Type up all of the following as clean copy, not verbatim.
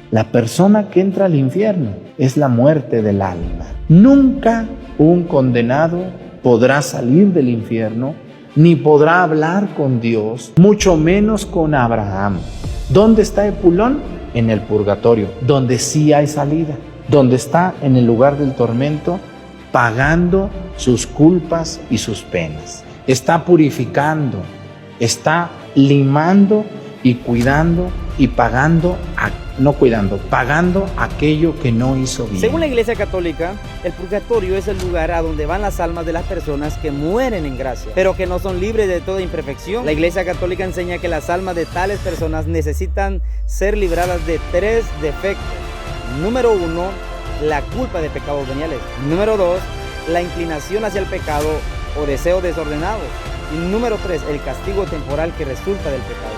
La persona que entra al infierno es la muerte del alma. Nunca un condenado podrá salir del infierno, ni podrá hablar con Dios, mucho menos con Abraham. ¿Dónde está Epulón? En el purgatorio, donde sí hay salida, donde está en el lugar del tormento, pagando sus culpas y sus penas. Está purificando, está limando y cuidando y pagando aquello que no hizo bien. Según la Iglesia Católica, el purgatorio es el lugar a donde van las almas de las personas que mueren en gracia, pero que no son libres de toda imperfección. La Iglesia Católica enseña que las almas de tales personas necesitan ser libradas de 3 defectos. Número 1, la culpa de pecados veniales. Número 2, la inclinación hacia el pecado o deseo desordenado. Y número 3, el castigo temporal que resulta del pecado.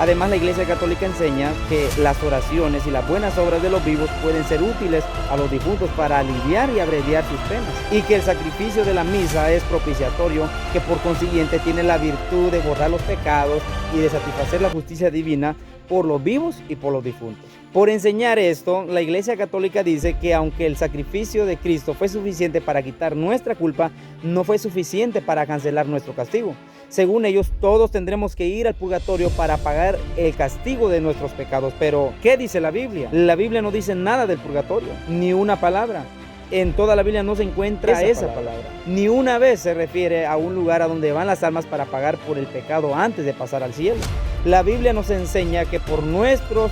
Además, la Iglesia Católica enseña que las oraciones y las buenas obras de los vivos pueden ser útiles a los difuntos para aliviar y abreviar sus penas, y que el sacrificio de la misa es propiciatorio, que por consiguiente tiene la virtud de borrar los pecados y de satisfacer la justicia divina por los vivos y por los difuntos. Por enseñar esto, la Iglesia Católica dice que aunque el sacrificio de Cristo fue suficiente para quitar nuestra culpa, no fue suficiente para cancelar nuestro castigo. Según ellos, todos tendremos que ir al purgatorio para pagar el castigo de nuestros pecados. Pero, ¿qué dice la Biblia? La Biblia no dice nada del purgatorio, ni una palabra. En toda la Biblia no se encuentra esa palabra. Ni una vez se refiere a un lugar a donde van las almas para pagar por el pecado antes de pasar al cielo. La Biblia nos enseña que por nuestros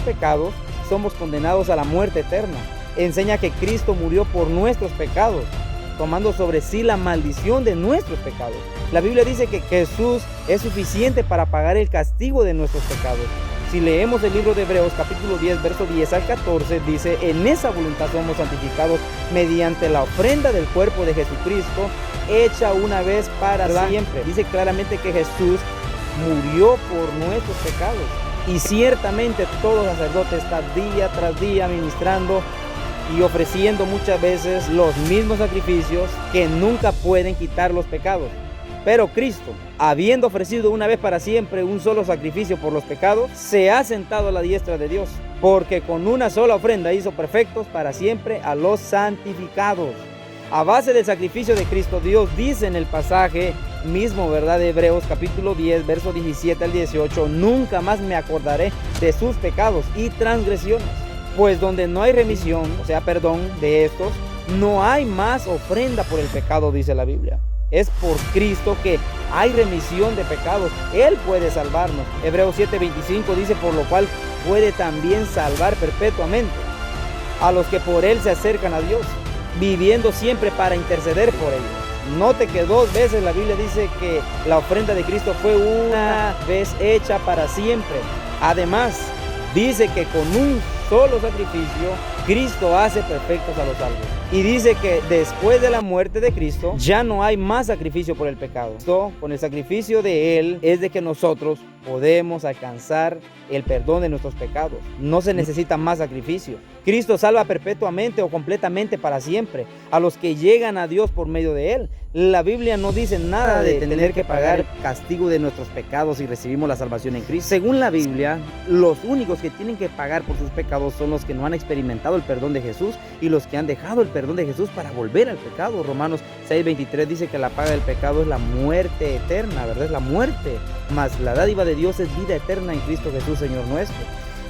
pecados somos condenados a la muerte eterna. Enseña que Cristo murió por nuestros pecados, tomando sobre sí la maldición de nuestros pecados. La Biblia dice que Jesús es suficiente para pagar el castigo de nuestros pecados. Si leemos el libro de Hebreos capítulo 10, verso 10 al 14, dice: en esa voluntad somos santificados mediante la ofrenda del cuerpo de Jesucristo, hecha una vez para siempre. Dice claramente que Jesús murió por nuestros pecados. Y ciertamente todo sacerdote está día tras día ministrando y ofreciendo muchas veces los mismos sacrificios que nunca pueden quitar los pecados. Pero Cristo, habiendo ofrecido una vez para siempre un solo sacrificio por los pecados, se ha sentado a la diestra de Dios, porque con una sola ofrenda hizo perfectos para siempre a los santificados. A base del sacrificio de Cristo, Dios dice en el pasaje mismo, ¿verdad?, de Hebreos capítulo 10, verso 17 al 18, nunca más me acordaré de sus pecados y transgresiones. Pues donde no hay remisión, o sea, perdón de estos, no hay más ofrenda por el pecado, dice la Biblia. Es por Cristo que hay remisión de pecados. Él puede salvarnos. Hebreos 7:25 dice: por lo cual puede también salvar perpetuamente a los que por Él se acercan a Dios, viviendo siempre para interceder por ellos. Note que 2 veces la Biblia dice que la ofrenda de Cristo fue una vez hecha para siempre. Además, dice que con un solo sacrificio Cristo hace perfectos a los salvos. Y dice que después de la muerte de Cristo ya no hay más sacrificio por el pecado. Esto, con el sacrificio de Él, es de que nosotros podemos alcanzar el perdón de nuestros pecados. No se necesita más sacrificio. Cristo salva perpetuamente o completamente para siempre a los que llegan a Dios por medio de Él. La Biblia no dice nada de tener que pagar castigo de nuestros pecados si recibimos la salvación en Cristo. Según la Biblia, los únicos que tienen que pagar por sus pecados son los que no han experimentado el perdón de Jesús y los que han dejado el perdón de Jesús para volver al pecado. Romanos 6:23 dice que la paga del pecado es la muerte eterna, ¿verdad? Es la muerte, mas la dádiva de Dios es vida eterna en Cristo Jesús, Señor nuestro.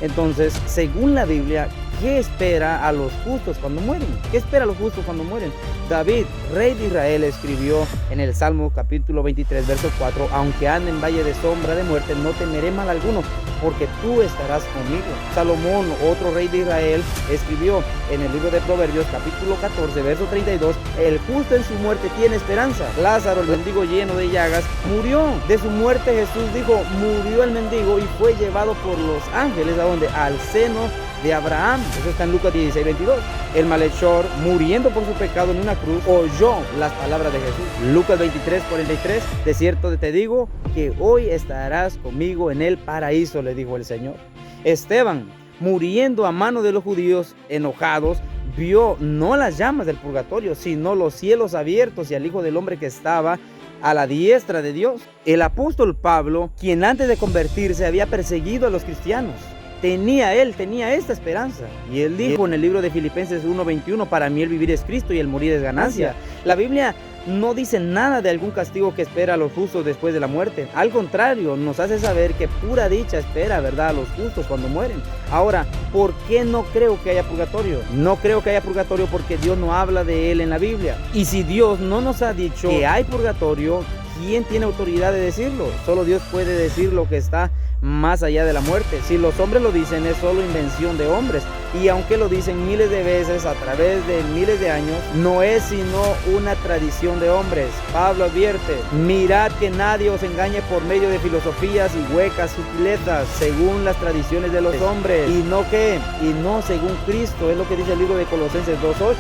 Entonces, según la Biblia, ¿qué espera a los justos cuando mueren? ¿Qué espera a los justos cuando mueren? David, rey de Israel, escribió en el Salmo capítulo 23, verso 4: aunque ande en valle de sombra de muerte, no temeré mal alguno, porque tú estarás conmigo. Salomón, otro rey de Israel, escribió en el libro de Proverbios capítulo 14, verso 32: el justo en su muerte tiene esperanza. Lázaro, el mendigo lleno de llagas, murió. De su muerte Jesús dijo: murió el mendigo y fue llevado por los ángeles, ¿a dónde? Al seno de Abraham. Eso está en Lucas 16:22. El malhechor, muriendo por su pecado en una cruz, oyó las palabras de Jesús. Lucas 23:43: de cierto te digo que hoy estarás conmigo en el paraíso, le dijo el Señor. Esteban, muriendo a mano de los judíos enojados, vio no las llamas del purgatorio, sino los cielos abiertos y al Hijo del Hombre que estaba a la diestra de Dios. El apóstol Pablo, quien antes de convertirse había perseguido a los cristianos, Él tenía esta esperanza. Y él dijo en el libro de Filipenses 1:21, para mí el vivir es Cristo y el morir es ganancia. La Biblia no dice nada de algún castigo que espera a los justos después de la muerte. Al contrario, nos hace saber que pura dicha espera, ¿verdad?, a los justos cuando mueren. Ahora, ¿por qué no creo que haya purgatorio? No creo que haya purgatorio porque Dios no habla de él en la Biblia. Y si Dios no nos ha dicho que hay purgatorio, ¿quién tiene autoridad de decirlo? Solo Dios puede decir lo que está más allá de la muerte. Si los hombres lo dicen, es solo invención de hombres. Y aunque lo dicen miles de veces a través de miles de años, no es sino una tradición de hombres. Pablo advierte: mirad que nadie os engañe por medio de filosofías y huecas sutilezas, según las tradiciones de los hombres, y no según Cristo. Es lo que dice el libro de Colosenses 2:8.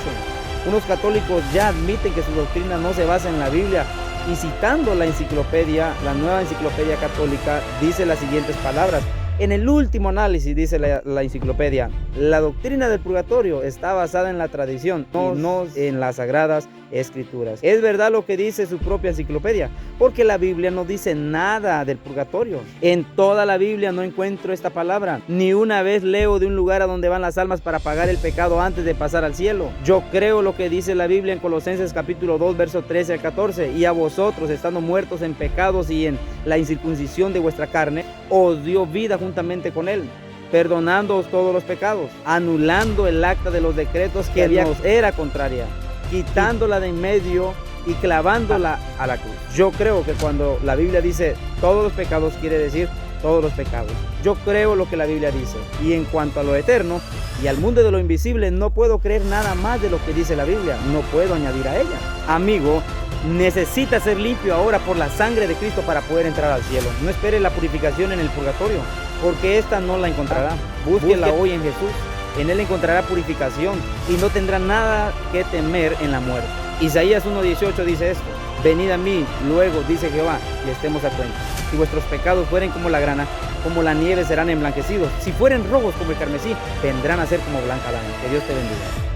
Unos católicos ya admiten que su doctrina no se basa en la Biblia, y citando la nueva enciclopedia católica, dice las siguientes palabras. En el último análisis, dice la enciclopedia, la doctrina del purgatorio está basada en la tradición, no en las sagradas escrituras. Es verdad lo que dice su propia enciclopedia, porque la Biblia no dice nada del purgatorio. En toda la Biblia no encuentro esta palabra. Ni una vez leo de un lugar a donde van las almas para pagar el pecado antes de pasar al cielo. Yo creo lo que dice la Biblia en Colosenses capítulo 2, verso 13 al 14. Y a vosotros, estando muertos en pecados y en la incircuncisión de vuestra carne, os dio vida juntamente con él, perdonándoos todos los pecados, anulando el acta de los decretos que nos era contraria, quitándola de en medio y clavándola a la cruz. Yo creo que cuando la Biblia dice todos los pecados, quiere decir todos los pecados. Yo creo lo que la Biblia dice. Y en cuanto a lo eterno y al mundo de lo invisible, no puedo creer nada más de lo que dice la Biblia. No puedo añadir a ella. Amigo, necesita ser limpio ahora por la sangre de Cristo para poder entrar al cielo. No espere la purificación en el purgatorio, porque esta no la encontrará. Búsquela hoy en Jesús. En él encontrará purificación y no tendrá nada que temer en la muerte. Isaías 1:18 dice esto: venid a mí, luego, dice Jehová, y estemos a cuenta. Si vuestros pecados fueren como la grana, como la nieve serán emblanquecidos. Si fueren rojos como el carmesí, vendrán a ser como blanca lana. Que Dios te bendiga.